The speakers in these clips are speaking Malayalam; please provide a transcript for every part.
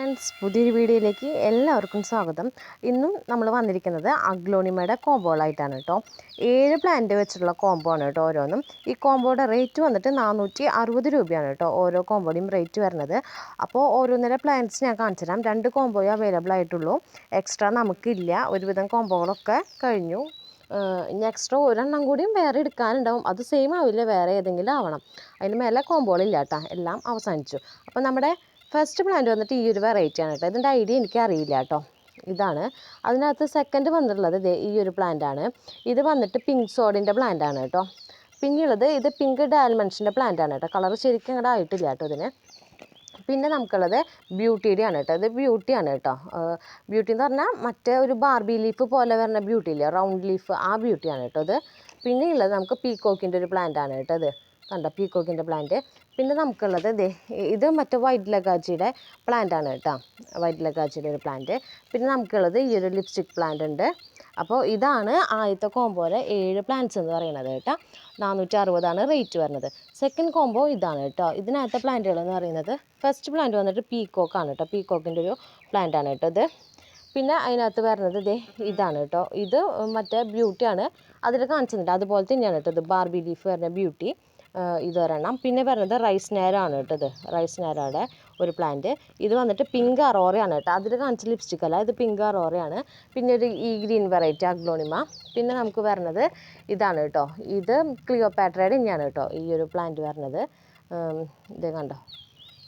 ഫ്രണ്ട്സ്, പുതിയൊരു വീഡിയോയിലേക്ക് എല്ലാവർക്കും സ്വാഗതം. ഇന്നും നമ്മൾ വന്നിരിക്കുന്നത് അഗ്ലോണിമയുടെ കോമ്പോകളായിട്ടാണ് കേട്ടോ. 7 പ്ലാന്റ് വെച്ചിട്ടുള്ള കോമ്പോ ആണ് കേട്ടോ ഓരോന്നും. ഈ കോമ്പോയുടെ റേറ്റ് വന്നിട്ട് 460 രൂപയാണ് കേട്ടോ ഓരോ കോമ്പോയുടെയും റേറ്റ് വരുന്നത്. അപ്പോൾ ഓരോന്നര പ്ലാന്റ്സ് ഞാൻ കാണിച്ചു തരാം. 2 കോമ്പോയേ അവൈലബിൾ ആയിട്ടുള്ളൂ, എക്സ്ട്രാ നമുക്കില്ല. ഒരുവിധം കോമ്പോകളൊക്കെ കഴിഞ്ഞു. ഇനി എക്സ്ട്രാ ഒരെണ്ണം കൂടിയും വേറെ എടുക്കാനുണ്ടാവും. അത് സെയിം ആവില്ല, വേറെ ഏതെങ്കിലും ആവണം. അതിന് മേലെ കോമ്പോകളില്ല കേട്ടോ, എല്ലാം അവസാനിച്ചു. അപ്പോൾ നമ്മുടെ ഫസ്റ്റ് പ്ലാന്റ് വന്നിട്ട് ഈ ഒരു വെറൈറ്റി ആണ് കേട്ടോ. ഇതിൻ്റെ ഐഡിയ എനിക്ക് അറിയില്ല കേട്ടോ. ഇതാണ് അതിനകത്ത് സെക്കൻഡ് വന്നിട്ടുള്ളത്. ഈ ഒരു പ്ലാന്റ് ആണ്. ഇത് വന്നിട്ട് പിങ്ക് സോഡിൻ്റെ പ്ലാന്റ് ആണ് കേട്ടോ. പിന്നെയുള്ളത് ഇത് പിങ്ക് ഡാൽമൻഷിൻ്റെ പ്ലാന്റ് ആണ് കേട്ടോ. കളർ ശരിക്കും അങ്ങോട്ട് ആയിട്ടില്ല കേട്ടോ ഇതിന്. പിന്നെ നമുക്കുള്ളത് ബ്യൂട്ടിയുടെ ആണ് കേട്ടോ. ഇത് ബ്യൂട്ടിയാണ് കേട്ടോ. ബ്യൂട്ടി എന്ന് പറഞ്ഞാൽ മറ്റേ ഒരു ബാർബി ലീഫ് പോലെ വരുന്ന ബ്യൂട്ടി ഇല്ലേ, റൗണ്ട് ലീഫ്, ആ ബ്യൂട്ടിയാണ് കേട്ടോ ഇത്. പിന്നെ ഉള്ളത് നമുക്ക് പീക്കോക്കിൻ്റെ ഒരു പ്ലാന്റ് ആണ് കേട്ടോ. ഇത് കണ്ടോ, പീക്കോക്കിൻ്റെ പ്ലാന്റ്. പിന്നെ നമുക്കുള്ളത് ഇത് മറ്റേ വൈറ്റ് ലഗാജിയുടെ പ്ലാന്റ് ആണ് കേട്ടോ. വൈറ്റ് ലഗാജിയുടെ ഒരു പ്ലാന്റ്. പിന്നെ നമുക്കുള്ളത് ഈ ഒരു ലിപ്സ്റ്റിക് പ്ലാന്റ് ഉണ്ട്. അപ്പോൾ ഇതാണ് ആദ്യത്തെ കോമ്പോയിലെ 7 പ്ലാന്റ്സ് എന്ന് പറയുന്നത് കേട്ടോ. 460 റേറ്റ് വരുന്നത്. സെക്കൻഡ് കോമ്പോ ഇതാണ് കേട്ടോ. ഇതിനകത്തെ പ്ലാന്റുകൾ എന്ന് പറയുന്നത്, ഫസ്റ്റ് പ്ലാന്റ് വന്നിട്ട് പീക്കോക്കാണ് കേട്ടോ. പീക്കോക്കിൻ്റെ ഒരു പ്ലാന്റ് ആണ് കേട്ടോ ഇത്. പിന്നെ അതിനകത്ത് വരുന്നത് ഇതാണ് കേട്ടോ. ഇത് മറ്റേ ബ്യൂട്ടിയാണ്, അതിൽ കാണിച്ചിട്ടുണ്ട്. അതുപോലെ തന്നെയാണ് കേട്ടോ ഇത് ബാർബി ലീഫ് വരുന്ന ബ്യൂട്ടി. ഇത് ഒരെണ്ണം. പിന്നെ വരുന്നത് റൈസ് നാരാണ് കേട്ടോ. ഇത് റൈസ് നാരയുടെ ഒരു പ്ലാന്റ്. ഇത് വന്നിട്ട് പിങ്ക് അറോറയാണ് കേട്ടോ. അതിൽ കാണിച്ച ലിപ്സ്റ്റിക് അല്ല, ഇത് പിങ്ക് അറോറയാണ്. പിന്നെ ഒരു ഈ ഗ്രീൻ വെറൈറ്റി അഗ്ലോണിമ. പിന്നെ നമുക്ക് വരുന്നത് ഇതാണ് കേട്ടോ. ഇത് ക്ലിയോപാട്രയുടെ തന്നെയാണ് കേട്ടോ ഈ ഒരു പ്ലാന്റ് വരുന്നത്. ഇത് കണ്ടോ,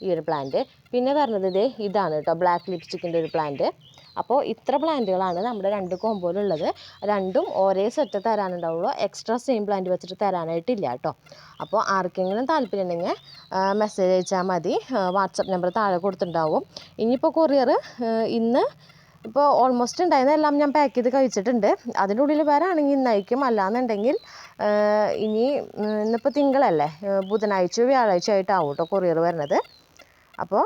ഈ ഒരു പ്ലാന്റ്. പിന്നെ വരുന്നത് ഇതാണ് കേട്ടോ, ബ്ലാക്ക് ലിപ്സ്റ്റിക്കിൻ്റെ ഒരു പ്ലാന്റ്. അപ്പോൾ ഇത്ര പ്ലാന്റുകളാണ് നമ്മുടെ 2 കോമ്പോയിലുള്ളത്. രണ്ടും ഒരേ സെറ്റ് തരാനുണ്ടാവുള്ളൂ, എക്സ്ട്രാ സെയിം പ്ലാന്റ് വെച്ചിട്ട് തരാനായിട്ടില്ല കേട്ടോ. അപ്പോൾ ആർക്കെങ്കിലും താല്പര്യം ഉണ്ടെങ്കിൽ മെസ്സേജ് അയച്ചാൽ മതി. വാട്സപ്പ് നമ്പർ താഴെ കൊടുത്തിട്ടുണ്ടാവും. ഇനിയിപ്പോൾ കൊറിയർ ഇന്ന് ഇപ്പോൾ ഓൾമോസ്റ്റ് ഉണ്ടായിരുന്നെല്ലാം ഞാൻ പാക്ക് ചെയ്ത് കഴിച്ചിട്ടുണ്ട്. അതിൻ്റെ ഉള്ളിൽ വരാണെങ്കിൽ ഇന്നയക്കും. അല്ലാന്നുണ്ടെങ്കിൽ ഇനി ഇന്നിപ്പോൾ തിങ്കളല്ലേ, ബുധനാഴ്ച വ്യാഴാഴ്ച ആയിട്ടാവും കേട്ടോ കൊറിയർ വരുന്നത്. അപ്പോൾ